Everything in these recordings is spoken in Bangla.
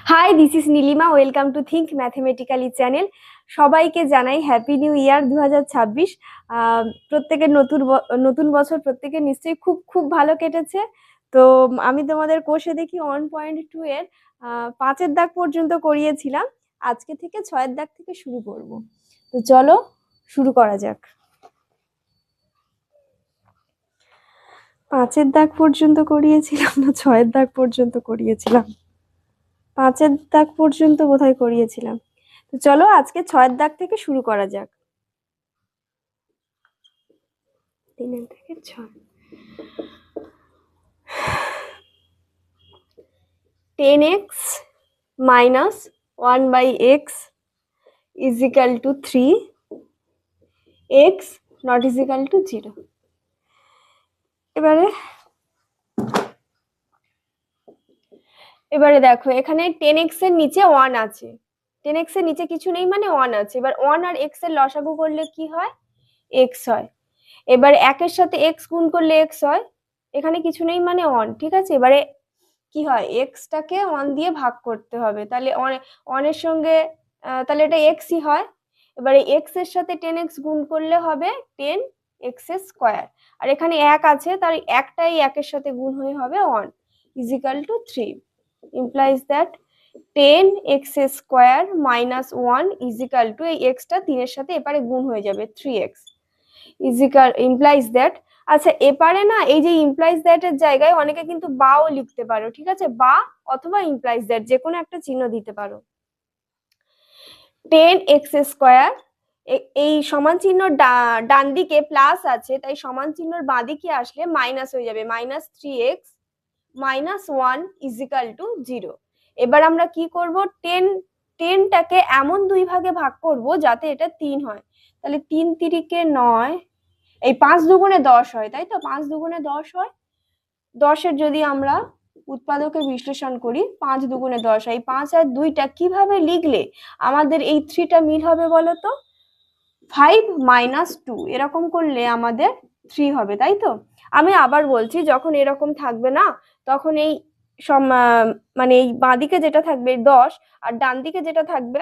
High, this is Nilima. Welcome to think mathematically channel. সবাইকে জানাই হ্যাপি নিউ ইয়ার 2026। প্রত্যেকের নতুন বছর প্রত্যেকের নিশ্চয়ই খুব খুব ভালো কেটেছে। তো আমি তোমাদের কোষে দেখি 1.2 এর 5-এর দাগ পর্যন্ত করিয়েছিলাম। আজকে থেকে 6-এর দাগ থেকে শুরু করব। তো চলো শুরু করা যাক। 5-এর দাগ পর্যন্ত করিয়েছিলাম না 6-এর দাগ পর্যন্ত করিয়েছিলাম? 5-এর দাগ পর্যন্ত বোধহয় করিয়েছিলাম। তো চলো আজকে 6-এর দাগ থেকে শুরু করা যাক। 3-এর দাগে 6। 10x minus 1 by x is equal to 3, x not is equal to 0. এবারে দেখো, এখানে 10x এর নিচে 1 আছে। 10x এর নিচে কিছু নেই মানে 1 আছে। এবার 1 আর x এর লসাগু করলে কি হয়? x হয়। এবার 1 এর সাথে x গুণ করলে x হয়। এখানে কিছু নেই মানে 1, ঠিক আছে। এবারে কি হয়, x টাকে 1 দিয়ে ভাগ করতে হবে, তাহলে 1 এর সঙ্গে তাহলে এটা x ই হয়। এবারে x এর সাথে 10x গুণ করলে হবে 10x স্কয়ার। আর এখানে 1 আছে, তার একটাই 1 এর সাথে গুণ হয়ে হবে 1 is equal to 3. implies that 10x square minus 1 is equal to এই x টা 3 এর সাথে এপারে গুণ হয়ে যাবে 3x is equal implies that। আচ্ছা, এপারে না এই যে ইমপ্লাইজ দ্যাট এর জায়গায় অনেকে কিন্তু বাও লিখতে পারো, ঠিক আছে, বা অথবা ইমপ্লাইজ দ্যাট যে কোনো একটা চিহ্ন দিতে পারো। 10x স্কয়ার, এই সমান চিহ্ন ডান দিকে প্লাস আছে, তাই সমান চিহ্নর বাঁ দিকে আসলে মাইনাস হয়ে যাবে, -3x minus 1 is equal to 0। এবার আমরা কি করব, 10টাকে এমন দুই ভাগে ভাগ করব যাতে এটা 3 হয়। তাহলে 3 তিরিকে 9, এই 5 দুগুণে 10 হয়, তাই তো? 5 দুগুণে 10 হয়। 10-এর যদি আমরা উৎপাদকে বিশ্লেষণ করি, 5 দুগুণে 10 হয়। 5 আর 2টা কিভাবে লিখলে আমাদের এই 3টা মিল হবে বলো তো? 5 minus 2 এরকম করলে আমাদের 3 হবে, তাই তো? আমি আবার বলছি, যখন এরকম থাকবে না, তখন এই মানে এই বাঁদিকে যেটা থাকবে 10 আর ডান দিকে যেটা থাকবে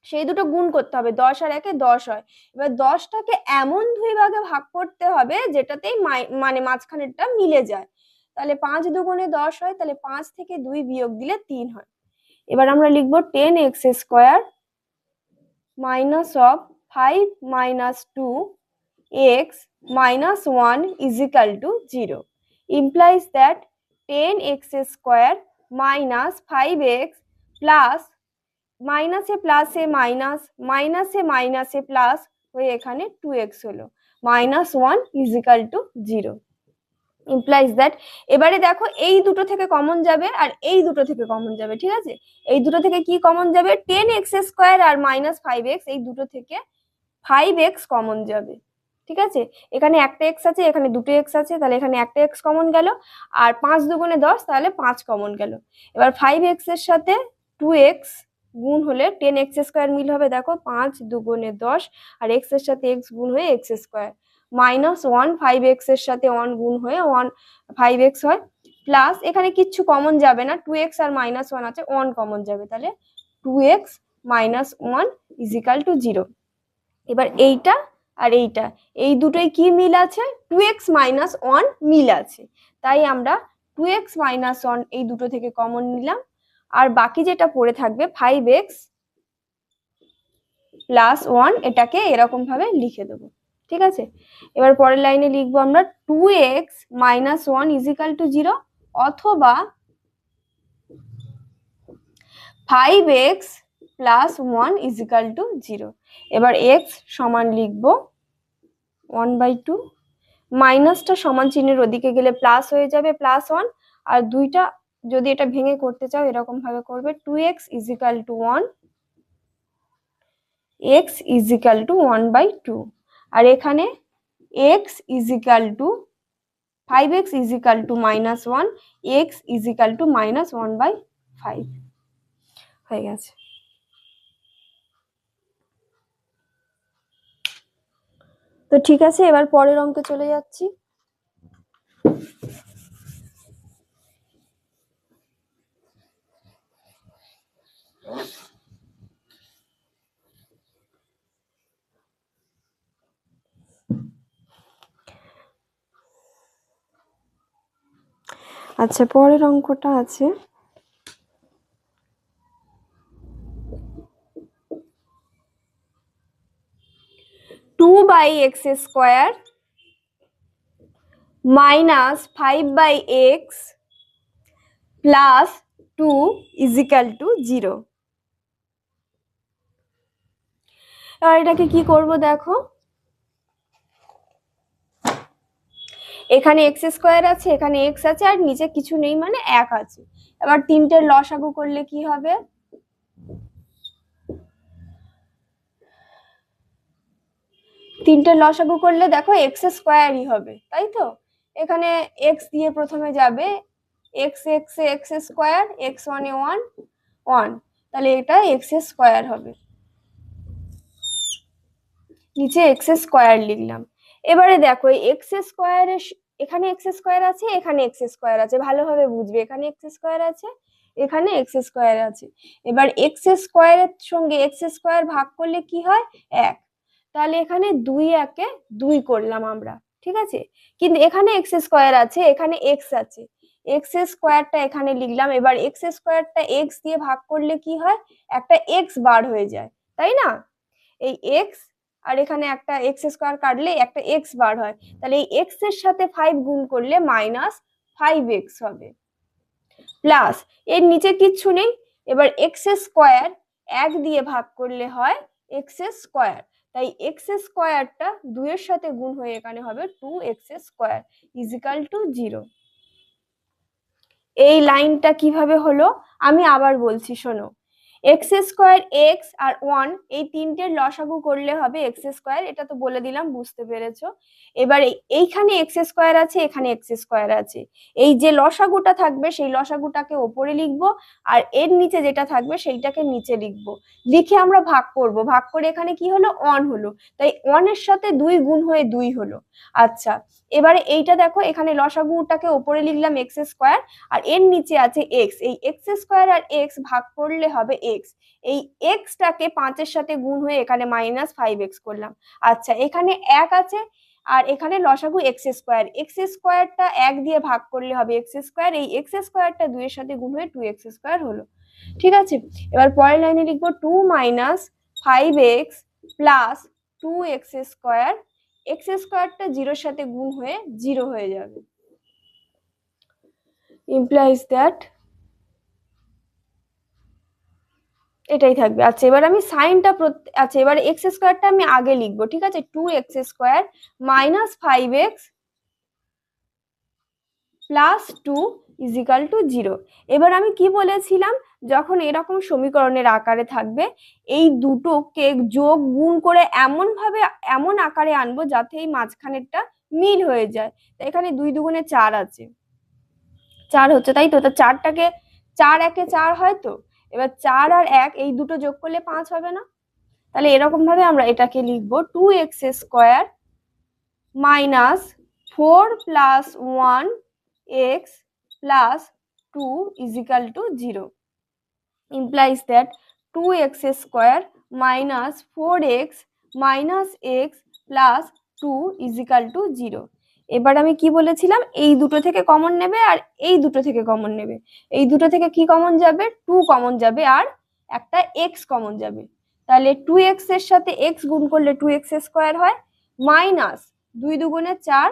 সেই দুটো গুণ করতে হবে। 10 আর 1-এ 10 হয়। এবার 10টাকে এমন দুই ভাগে ভাগ করতে হবে যেটাতেই মানে মাঝখানেরটা মিলে যায়। তাহলে 5 দুগুণে 10 হয়, তাহলে 5 থেকে 2 বিয়োগ দিলে 3 হয়। এবার আমরা লিখবো 10x square minus of 5 minus 2x minus 1 is equal to 0 implies that 10x square minus 5x plus মাইনাসে প্লাসে মাইনাস, মাইনাসে মাইনাসে প্লাস হয়ে এখানে 2x হলো, -1 is equal to 0 implies that। এবারে দেখো, এই দুটো থেকে কমন যাবে আর এই দুটো থেকে কমন যাবে, ঠিক আছে। এই দুটো থেকে কি কমন যাবে? 10x স্কয়ার আর -5x, এই দুটো থেকে 5x কমন যাবে, ঠিক আছে। এখানে একটা x আছে, এখানে দুটো x আছে, তাহলে এখানে একটা x কমন গেল। আর 5 দুগুণে 10, তাহলে 5 কমন গেল। এবার 5x এর সাথে 2x গুণ হলে 10x স্কয়ার মিল হবে। দেখো, 5 দুগুণে 10 আর x এর সাথে x গুণ হয়ে x স্কয়ার, -1 5x এর সাথে 1 গুণ হয়ে 1 5x হয়, প্লাস এখানে কিচ্ছু কমন যাবে না, 2x আর -1 আছে, 1 কমন যাবে, তাহলে 2x minus 1 is equal to 0। এবার এইটা আর এইটা, এই দুটোই কি মিল আছে? 2x minus 1 মিল আছে, তাই আমরা 2x minus 1 এই দুটো থেকে কমন নিলাম। আর বাকি যেটা পড়ে থাকবে 5x plus 1, এটাকে এরকম ভাবে লিখে দেবো, ঠিক আছে। এবার পরের লাইনে লিখবো আমরা 2x minus 1 is equal to 0 অথবা 5x plus 1 is equal to 0। এবার x সমান লিখবো 1/2, মাইনাসটা সমান চিহ্নের ওদিকে গেলে প্লাস হয়ে যাবে, +1। আর দুইটা যদি এটা ভেঙে করতে চাও এরকম ভাবে করবে, 2x is equal to 1, x is equal to 1/2। আর এখানে x is equal to 5x is equal to -1, x is equal to -1/5 হয়ে গেছে। তো ঠিক আছে, এবার পরের অঙ্কে চলে যাচ্ছি। আচ্ছা, পরের অঙ্কটা আছে 2/x² minus 5/x plus 2 = 0। এবার এটাকে কি করব দেখো, এখানে x² আছে, এখানে x আছে, আর নিচে কিছু নেই মানে 1 আছে। এবার তিনটের লসাগু করলে কি হবে, তিনটের লসাগু করলে দেখো x² হবে, তাই তো। এখানে x দিয়ে প্রথমে যাবে, x x² x1 এ 1 1, তাহলে এটা x² হবে, নিচে x² লিখলাম। এবারে দেখো x² এখানে x² আছে, এখানে x² আছে, ভালোভাবে বুঝবে, এখানে x² আছে, এখানে x² আছে। এবার x² এর সঙ্গে x² ভাগ করলে কি হয়, 1, তাহলে এখানে 2 একে 2 করলাম আমরা, ঠিক আছে। কিন্তু এখানে x² আছে, এখানে x আছে, x²টা এখানে লিখলাম। এবার x²টা x দিয়ে ভাগ করলে কি হয়, একটা x বার হয়ে যায়, তাই না। এই x আর এখানে একটা x² কাটলে একটা x বার হয়, তাহলে এই x এর সাথে 5 গুণ করলে -5x হবে, প্লাস এর নিচে কিচ্ছু নেই। এবার x² 1 দিয়ে ভাগ করলে হয় x², তাই x²টা 2 এর সাথে গুণ হয়ে এখানে হবে 2x² = 0। এই লাইনটা কিভাবে হলো আমি আবার বলছি, শোনো। x² x আর 1 এই তিনটের লসাগু করলে হবে x², এটা তো বলে দিলাম, বুঝতে পেরেছো। এবার এইখানে x² আছে, এখানে x² আছে, এই যে লসাগুটা থাকবে সেই লসাগুটাকে ওপরে লিখবো, আর এর নিচে যেটা থাকবে সেইটাকে নিচে লিখবো, লিখে আমরা ভাগ করব, ভাগ করে এখানে কি হলো 1 হলো, তাই 1 এর সাথে 2 গুণ হয়ে 2 হলো। আচ্ছা, এবারে এইটা দেখো, এখানে লসাগুটাকে ওপরে লিখলাম x², আর এর নিচে আছে x, এই x² আর x ভাগ করলে হবে x, এই x টাকে 5 এর সাথে গুণ হয়ে এখানে -5x করলাম। আচ্ছা, এখানে 1 আছে, আর এখানে লসাগু x²টা 1 দিয়ে ভাগ করলে হবে x², এই x²টা 2 এর সাথে গুণ হয়ে 2x² হলো, ঠিক আছে। এবার পরের লাইনে লিখবো 2 - 5x প্লাস 2x², x²টা 0 এর সাথে গুণ হয়ে 0 হয়ে যাবে, implies that এটাই থাকবে। আচ্ছা, এবার আমি সাইনটা, আচ্ছা এবার x²টা আমি আগে লিখবো, ঠিক আছে। 2x² minus 5x plus 2 = 0। এবার আমি কি বলেছিলাম, যখন এরকম সমীকরণের আকারে থাকবে, এই দুটোকে যোগ গুণ করে এমন ভাবে এমন আকারে আনবো যাতে এই মাঝখানেরটা মিল হয়ে যায়। এখানে 2 দুগুণে 4 আছে, 4 হচ্ছে, তাই তো। 4টাকে 4 একে 4 হয় তো। এবার 4 আর 1 এই দুটো যোগ করলে 5 হবে না, তাহলে এরকম ভাবে আমরা এটাকে লিখবো 2x² minus 4 plus 1x plus 2 = 0, implies that 2x² minus 4x minus x plus 2 = 0। এবার আমি কি বলেছিলাম, এই দুটো থেকে কমন নেবে আর এই দুটো থেকে কমন নেবে, এই দুটো থেকে কি কমন যাবে, 2 কমন যাবে আর একটা x কমন যাবে, তাহলে 2x এর সাথে x গুণ করলে 2x² হয়, মাইনাস 2 দুগুণে 4,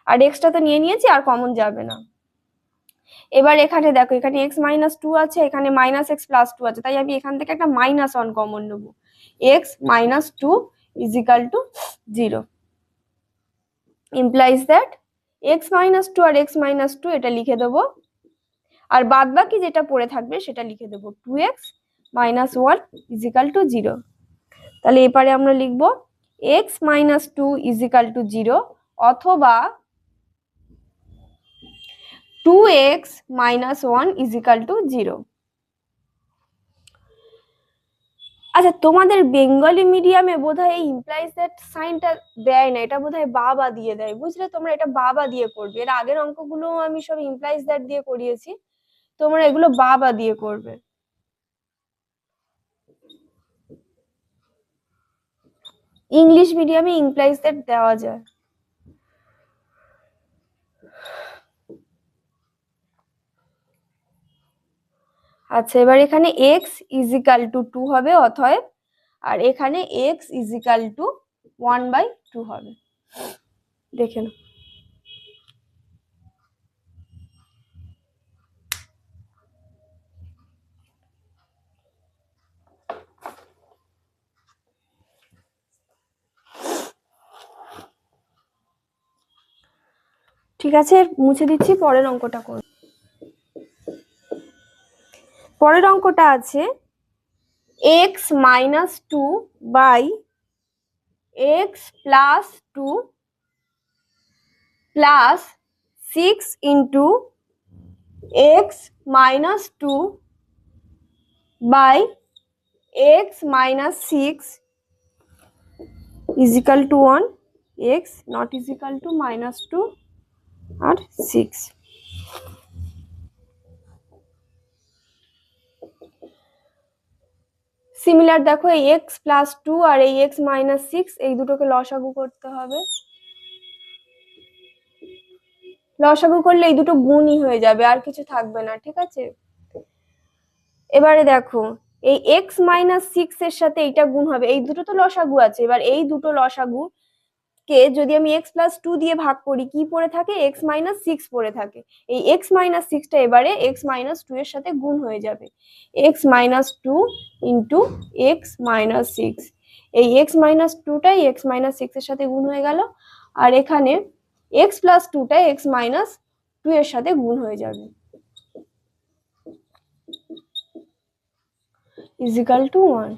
আর এক্সটা তো নিয়ে নিয়েছি আর কমন যাবে না। এবার এখানে দেখো, এখানে x - 2 আছে, এখানে -x + 2 আছে, তাই আমি এখান থেকে একটা -1 কমন নেব, x - 2 = 0, implies that x - 2 আর x - 2 এটা লিখে দেবো, আর বাদ বাকি যেটা পড়ে থাকবে সেটা লিখে দেবো 2x - 1 = 0। তাহলে এবারে আমরা লিখবো x - 2 = 0 অথবা 2x - 1 = 0। আচ্ছা, তোমাদের বেঙ্গলি মিডিয়ামে বোধহয় এই ইমপ্লাইজ দ্যাট সাইনটা দেয় না, এটা বোধহয় বাবা দিয়ে দেয়, বুঝলে। তোমরা এটা বাবা দিয়ে করবে, এর আগের অঙ্কগুলো আমি সব ইমপ্লাইজ দ্যাট দিয়ে করিয়েছি, তোমরা এগুলো বাবা দিয়ে করবে। ইংলিশ মিডিয়ামে ইমপ্লাইজ দ্যাট দেওয়া যায়। আচ্ছা, এবার এখানে x ইজিক্যাল টু 2 হবে অতএব, আর এখানে x ইজিক্যাল টু 1/2 হবে। দেখে নাও। ঠিক আছে, মুছে দিচ্ছি, পরের অঙ্কটা করব। পরের অঙ্কটা আছে x minus 2 by x plus 2 plus 6 into x minus 2 by x minus 6 equal to 1, x not equal to minus 2 আর 6। সিমিলার দেখো, এই x প্লাস 2 আর এই x মাইনাস 6 এই দুটোকে লসাগু করতে হবে। লসাগু করলে এই দুটো গুণই হয়ে যাবে, আর কিছু থাকবে না। ঠিক আছে, এবারে দেখো এই x মাইনাস 6 এর সাথে এইটা গুণ হবে, এই দুটো তো লসাগু আছে। এবার এই দুটো লসাগু কে যদি আমি x প্লাস 2 দিয়ে ভাগ করি, কি পড়ে থাকে? x মাইনাস 6 পড়ে থাকে। এই x মাইনাস 6টা এবারে x মাইনাস 2 এর সাথে গুণ হয়ে যাবে। x minus 2 into x minus 6, এই x মাইনাস 2টাই x মাইনাস 6 এর সাথে গুণ হয়ে গেল, আর এখানে x প্লাস 2টাই x মাইনাস 2 এর সাথে গুণ হয়ে যাবে, ইজিক্যাল টু 1।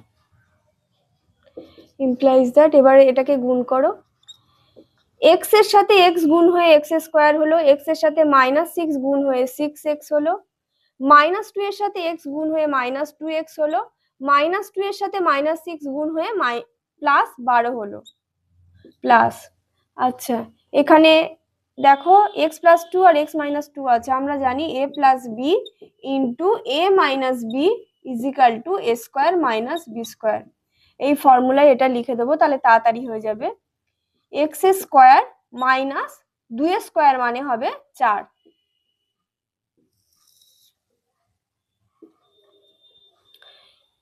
ইমপ্লাইজ দ্যাট, এবারে এটাকে গুণ করো, x এর সাথে x গুণ হয়ে x স্কোয়ার হলো, x এর সাথে মাইনাস 6 গুণ হয়ে 6x হলো, মাইনাস 2 এর সাথে x গুণ হয়ে মাইনাস 2x হলো, মাইনাস 2 এর সাথে মাইনাস 6 গুণ হয়ে প্লাস 12 হলো, প্লাস। আচ্ছা, এখানে দেখো x প্লাস 2 আর x মাইনাস 2 আছে, আমরা জানি a plus B into a minus B equal to a square minus B square. এই ফর্মুলায় এটা লিখে দেবো, তাহলে তাড়াতাড়ি হয়ে যাবে। x স্কোয়ার মাইনাস 2 স্কোয়ার মানে হবে 4।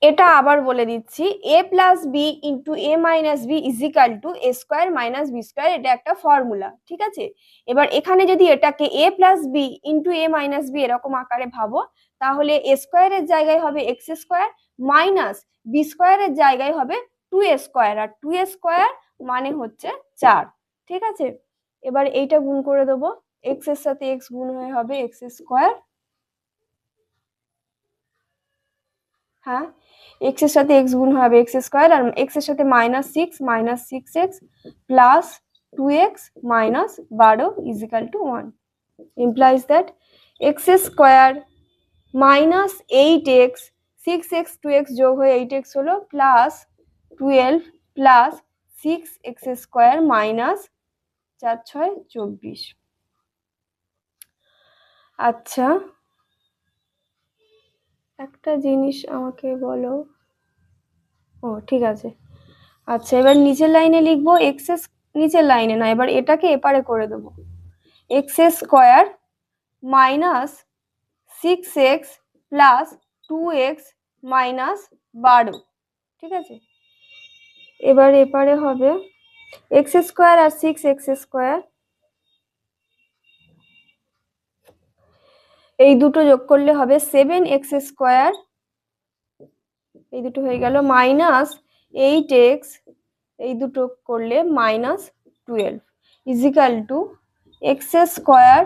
এটা আবার বলে দিচ্ছি, a plus B into a minus B equal to a square minus B square, এটা একটা ফর্মুলা। ঠিক আছে, এবার এখানে যদি এটাকে a plus B into a minus B এরকম আকারে ভাবো, তাহলে a স্কোয়ারের জায়গায় হবে x স্কোয়ার মাইনাস বি স্কোয়ারের জায়গায় হবে 2a স্কোয়ার, আর 2a স্কোয়ার মানে হচ্ছে 4। ঠিক আছে, এবার এইটা গুণ করে দেবো, x এর সাথে x গুণ হয়ে হবে x স্কোয়ার, হ্যাঁ x এর সাথে x গুণ হবে x স্কোয়ার, আর x এর সাথে minus 6x plus 2x minus 12 equal to 1। Implies that x square minus 8x 6x 2x যোগ হয়ে 8x হলো, plus 12 plus 6x square minus 4 6 24। আচ্ছা, একটা জিনিস আমাকে বলো। ও ঠিক আছে, আচ্ছা এবার নিচের লাইনে লিখবো x, নিচের লাইনে না, এবার এটাকে এপারে করে দেবো, x square minus 6x plus 2x minus 12। ঠিক আছে, এবার এপারে হবে x স্কোয়ার আর 6x স্কোয়ার, এই দুটো যোগ করলে হবে 7x স্কোয়ার, এই দুটো হয়ে গেল, মাইনাস 8x, এই দুটো করলে minus 12 equal to x square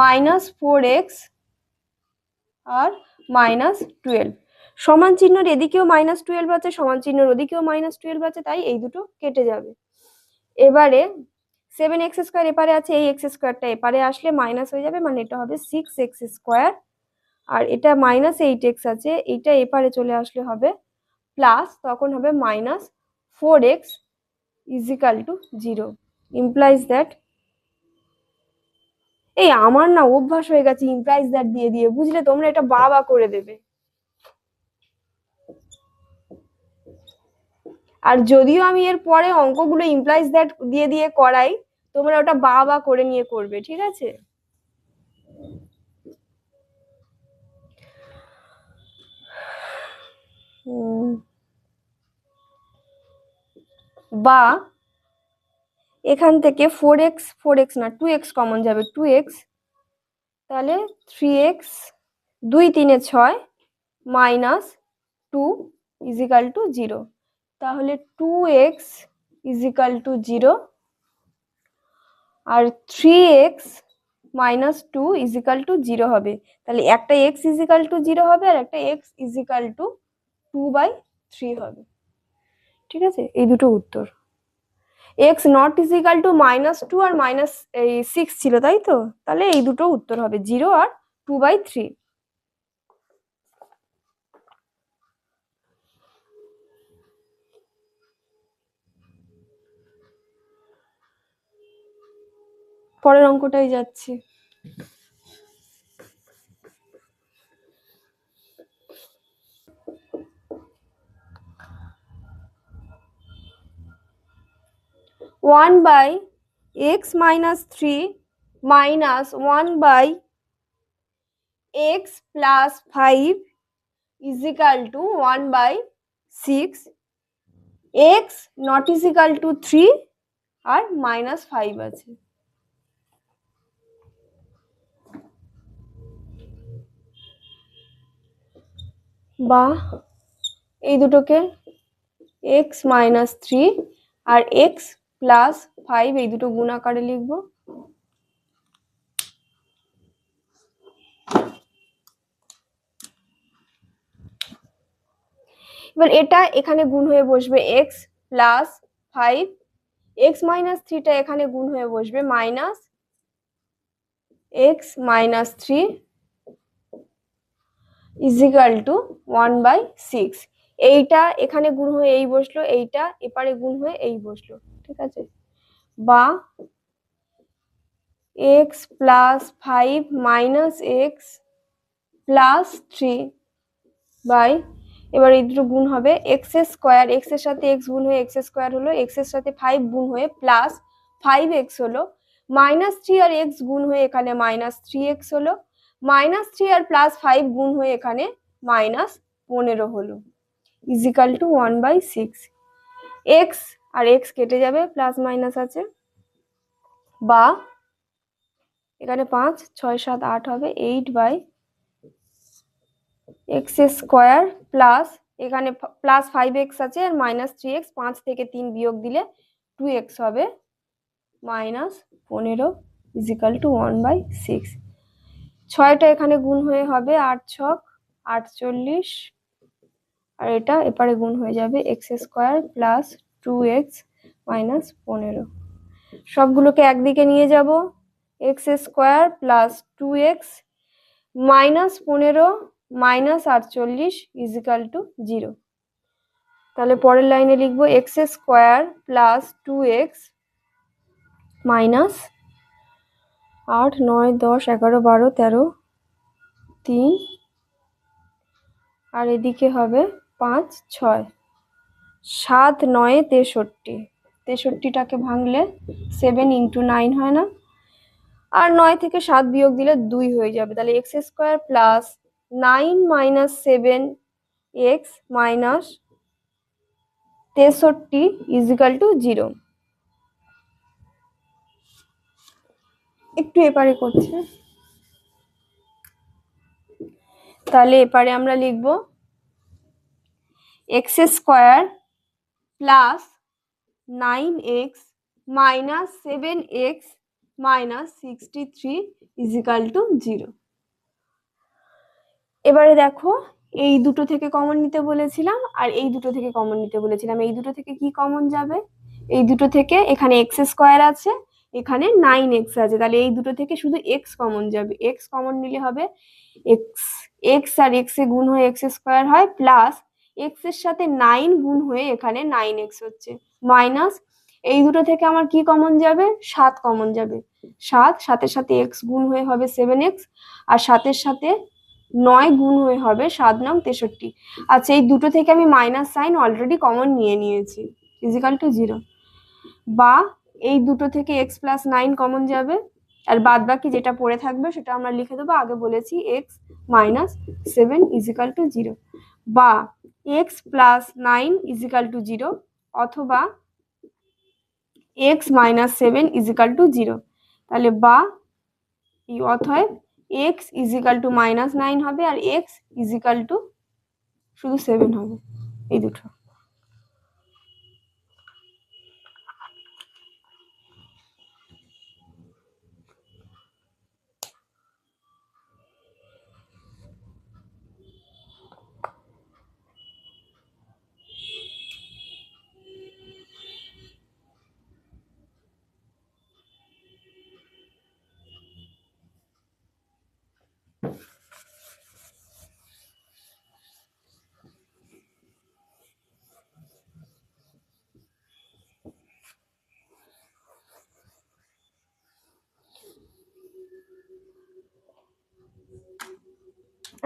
minus 4x আর মাইনাস 12। সমান চিহ্নর এদিকেও মাইনাস 12 আছে, সমান চিহ্নর ওদিকেও মাইনাস 12 আছে, তাই এই দুটো কেটে যাবে। এবারে 7x স্কোয়ার এপারে আছে, এই x স্কোয়ারটা এপারে আসলে মাইনাস হয়ে যাবে, মানে এটা হবে 6x স্কোয়ার, আর এটা মাইনাস 8x আছে, এইটা এপারে চলে আসলে হবে প্লাস, তখন হবে minus 4x equal to 0। Implies that, এই আমার না অভ্যাস হয়ে গেছে ইমপ্লাইজ দ্যাট দিয়ে দিয়ে, বুঝলে, তোমরা এটা বাবা করে দেবে। আর যদিও আমি এর পরে অঙ্কগুলো ইমপ্লাইজ দ্যাট দিয়ে দিয়ে করাই, তোমরা ওটা বাবা করে নিয়ে করবে। ঠিক আছে, বা এখান থেকে 4x না 2x কমন যাবে, 2x, তাহলে 3x 2 3 6 মাইনাস 2 ইজিক্যাল টু 0, তাহলে 2x is equal to 0 R 3x minus 2 is equal to 0 হবে। তাহলে একটা x ইজিক্যাল টু 0 হবে আর একটা x ইজিক্যাল টু 2/3 হবে। ঠিক আছে, এই দুটো উত্তর। x নট ইজিক্যাল টু -2 আর -6 ছিল, তাই তো? তাহলে এই দুটো উত্তর হবে, 0 আর 2/3। পরের অঙ্কটাই যাচ্ছি। One by x minus 3 minus 1 by x plus 5 is equal to 1 by 6, x not is equal to 3 আর -5 আছে। বা এই দুটোকে x minus 3 আর x plus 5 এই দুটো গুণ আকারে লিখবো। এবার এটা এখানে গুণ হয়ে বসবে x plus 5, x minus 3 টা এখানে গুণ হয়ে বসবে minus x minus 3 is equal to 1/6। এইটা এখানে গুণ হয়ে এই বসলো, এইটা এপারে গুণ হয়ে এই বসলো। ঠিক আছে, বা x plus 5 minus x plus 3 by, এবার এই দুটো গুণ হবে x স্কোয়ার, x এর সাথে x গুণ হয়ে x স্কোয়ার হলো, x এর সাথে 5 গুণ হয়ে প্লাস 5x হলো, -3 আর x গুণ হয়ে এখানে -3x হলো, -3 আর +5 গুণ হয়ে এখানে -15 হলো, ইজিক্যাল টু 1/6। x আর x কেটে যাবে, প্লাস মাইনাস আছে, বা এখানে 5 6 7 8 হবে 8/x স্কোয়ার প্লাস এখানে প্লাস 5x আছে আর -3x, 5 থেকে 3 বিয়োগ দিলে 2x হবে, -15 ইজিক্যাল টু 1/6। 6টা এখানে গুণ হয়ে হবে 8 ছক 48, আর এটা এপারে গুণ হয়ে যাবে x স্কোয়ার প্লাস 2x -15। সবগুলোকে একদিকে নিয়ে যাব, x square plus 2x -15 -48 equal to 0। তাহলে পরের লাইনে লিখবো x square plus 2x minus 8 9 10 11 12 13 3, আর এদিকে হবে 5 6 7 9 63, 63টাকে ভাঙলে 7 × 9 হয় না, আর 9 থেকে 7 বিয়োগ দিলে 2 হয়ে যাবে। তাহলে x square plus 9 - 7x minus 63 equal to 0। একটু এপারে করছে, তাহলে এপারে আমরা লিখব x square plus 9x minus 7x minus 63 equal to 0। এবারে দেখো, এই দুটো থেকে কমন নিতে বলেছিলাম আর এই দুটো থেকে কমন নিতে বলেছিলাম, এই দুটো থেকে কি কমন যাবে? এই দুটো থেকে এখানে x স্কোয়ার আছে, এখানে 9x আছে, তাহলে এই দুটো থেকে শুধু x কমন যাবে, x কমন নিলে হবে x আর x এ গুণ হয়ে x স্কোয়ার হয়, প্লাস x এর সাথে 9 গুণ হয়ে এখানে 9x হচ্ছে, মাইনাস এই দুটো থেকে আমার কি কমন যাবে? 7 কমন যাবে, 7 7-এর সাথে x গুণ হয়ে হবে 7x, আর 7-এর সাথে 9 গুণ হয়ে হবে 7 9 63। আচ্ছা, এই দুটো থেকে আমি মাইনাস সাইন অলরেডি কমন নিয়ে নিয়েছি, ইজিক্যাল টু 0। বা এই দুটো থেকে x প্লাস 9 কমন যাবে, আর বাদ বাকি যেটা পড়ে থাকবে সেটা আমরা লিখে দেবো, আগে বলেছি x - 7 ইজিক্যাল টু 0। বা এক্স প্লাস 9 ইজিক্যাল টু 0 অথবা এক্স মাইনাস 7 ইজিক্যাল টু 0। তাহলে বা অতএব এক্স ইজিক্যাল টু -9 হবে আর এক্স ইজিক্যাল টু শুধু 7 হবে, এই দুটো।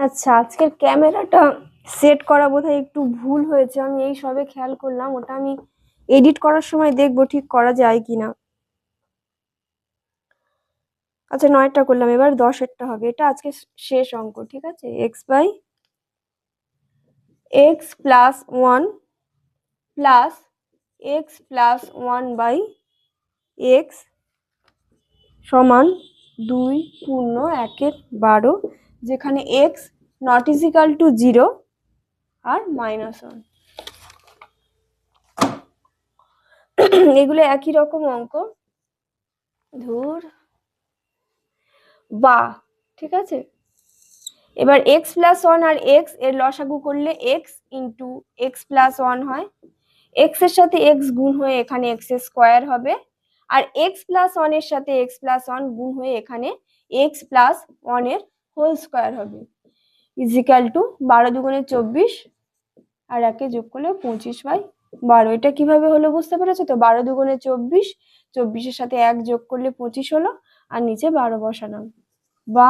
আচ্ছা, আজকের ক্যামেরাটা সেট করা বোধহয় একটু ভুল হয়েছে, আমি এই সবে খেয়াল করলাম। ওটা আমি এডিট করার সময় দেখবো ঠিক করা যায় কিনা। আচ্ছা 9টা করলাম, এবার 10এরটা হবে। এটা আজকে শেষ অঙ্ক, ঠিক আছে। এক্স বাই এক্স প্লাস 1 প্লাস এক্স প্লাস 1 বাই এক্স সমান 2 পূর্ণ 1/12, যেখানে এক্স নট ইজিক্যাল টু 0 আর -1। এগুলো একই রকম অঙ্ক, ধুর বা, ঠিক আছে। এবার এক্স প্লাস 1 আর এক্স এর লসাগু করলে এক্স ইন্টু এক্স প্লাস 1 হয়। এক্স এর সাথে এক্স গুণ হয়ে এখানে এক্স স্কোয়ার হবে, আর এক্স প্লাস 1 এর সাথে এক্স প্লাস 1 গুণ হয়ে এখানে এক্স প্লাস 1 এর হোল স্কোয়ার হবে, ইজিক্যাল টু 12 দুগুণে 24 আর একে যোগ করলে 25/12। এটা কিভাবে হলো বুঝতে পেরেছো তো? 12 দুগুণে 24, 24-এর সাথে 1 যোগ করলে 25 হলো, আর নিচে 12 বসালাম। বা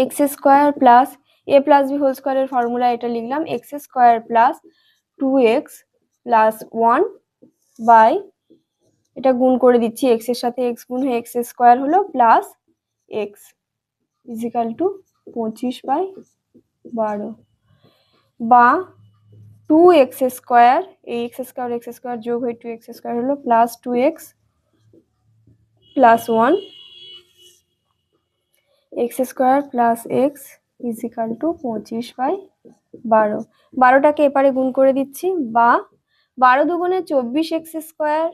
x square plus A plus B whole স্কোয়ারের ফর্মুলা এটা লিখলাম, x square plus 2x plus 1 by, এটা গুণ করে দিচ্ছি, এক্স এর সাথে এক্স গুণ হয়ে এক্স স্কোয়ার হলো প্লাস এক্স ইজিক্যাল টু 25/12। বা 2x স্কোয়ার, এই এক্স স্কোয়ার যোগ হয়ে 2x স্কোয়ার হলো plus 2x plus 1 x square plus x equal to 25/12। 12টাকে এপারে গুণ করে দিচ্ছি। বা 12 দুগুণে 24 এক্স স্কোয়ার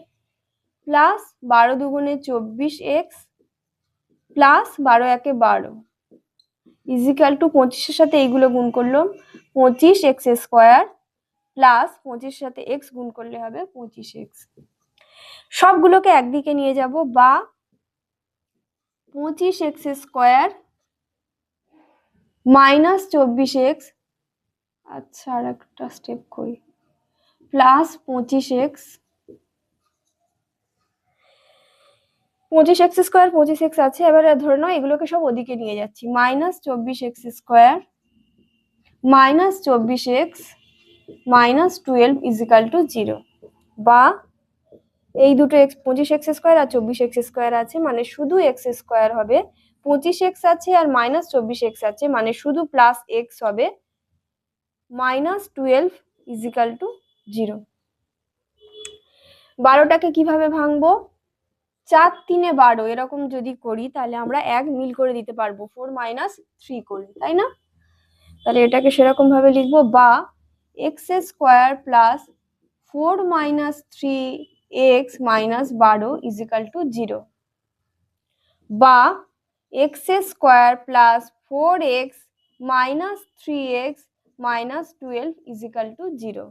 প্লাস 12 দুগুণে 24 এক্স প্লাস 12 একে 12 ইজিক্যাল টু 25-এর সাথে এইগুলো গুণ করলাম, 25 এক্স স্কোয়ার প্লাস 25-এর সাথে এক্স গুণ করলে হবে 25x। সবগুলোকে একদিকে নিয়ে যাব। বা 25x স্কোয়ার মাইনাস 24x, আচ্ছা আর একটা স্টেপ করি, plus 25x, 25x square 25x আছে, এবারে ধরে নাও এগুলোকে সব ওদিকে নিয়ে যাচ্ছি, minus 24x square minus 24x minus 12 equal to 0। বা এই দুটো এক্স 25x স্কোয়ার আর 24x স্কোয়ার আছে, মানে শুধু এক্স স্কোয়ার হবে, 25x আছে আর মাইনাস 24x আছে, মানে শুধু প্লাস এক্স হবে, মাইনাস 12 ইজিক্যাল টু 0। 12টাকে কিভাবে ভাঙবো? 4 3 12 এরকম যদি করি তাহলে আমরা এক মিল করে দিতে পারবো, 4 - 3 করলে, তাই না? তাহলে এটাকে সেরকম ভাবে লিখবো। বা x square plus 4 - 3x minus 12 equal to 0। বা x square plus 4x minus 3x minus 12 equal to 0।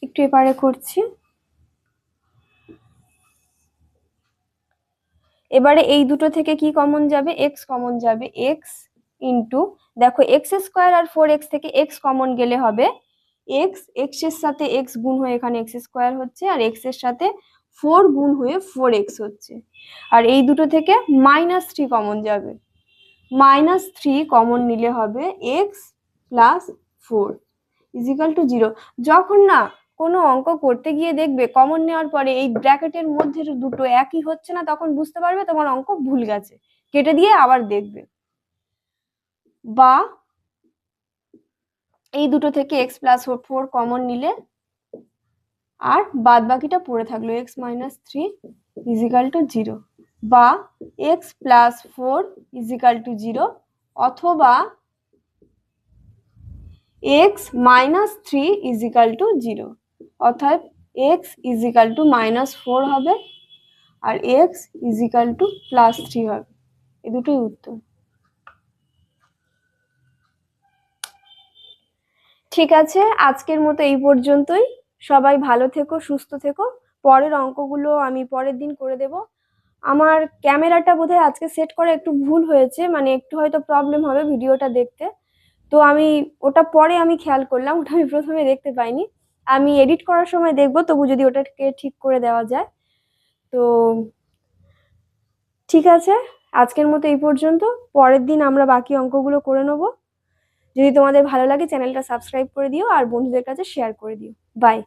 একটু এপারে করছি। এবারে এই দুটো থেকে কি কমন যাবে? এক্স কমন যাবে। এক্স ইন্টু, দেখো এক্স স্কোয়ার আর 4x থেকে এক্স কমন গেলে হবে এক্স, এক্স এর সাথে এক্স গুণ হয়ে এখানে এক্স স্কোয়ার হচ্ছে, আর এক্স এর সাথে 4 গুণ হয়ে 4x হচ্ছে। আর এই দুটো থেকে -3 কমন যাবে, -3 কমন নিলে হবে এক্স প্লাস 4 ইজিক্যাল টু 0। যখন না কোনো অঙ্ক করতে গিয়ে দেখবে কমন নেওয়ার পরে এই ব্র্যাকেটের মধ্যে দুটো একই হচ্ছে না, তখন বুঝতে পারবে তোমার অঙ্ক ভুল গেছে, কেটে দিয়ে আবার দেখবে। বা এই দুটো থেকে এক্স প্লাস 4 কমন নিলে আর বাদ বাকিটা পড়ে থাকলো এক্স মাইনাস 3 ইজিক্যাল টু 0, বা এক্স প্লাস 4 ইজিক্যাল টু 0, অথবা এক্স মাইনাস 3 ইজিক্যাল টু 0। অর্থাৎ এক্স ইজিক্যাল টু -4 হবে আর এক্স ইজিক্যাল টু +3 হবে। এই দুটোই উত্তর। ঠিক আছে, আজকের মতো এই পর্যন্তই। সবাই ভালো থেকো, সুস্থ থেকো। পরের অঙ্কগুলো আমি পরের দিন করে দেব। আমার ক্যামেরাটা বোধহয় আজকে সেট করা একটু ভুল হয়েছে, মানে একটু হয়তো প্রবলেম হবে ভিডিওটা দেখতে, তো আমি ওটা পরে আমি খেয়াল করলাম, ওটা আমি প্রথমে দেখতে পাইনি। আমি এডিট করার সময় দেখবো, তবু যদি ওটাকে ঠিক করে দেওয়া যায়। তো ঠিক আছে, আজকের মতো এই পর্যন্ত। পরের দিন আমরা বাকি অঙ্কগুলো করে নেব। যদি তোমাদের ভালো লাগে চ্যানেলটা সাবস্ক্রাইব করে দিও আর বন্ধুদের কাছে শেয়ার করে দিও। বাই।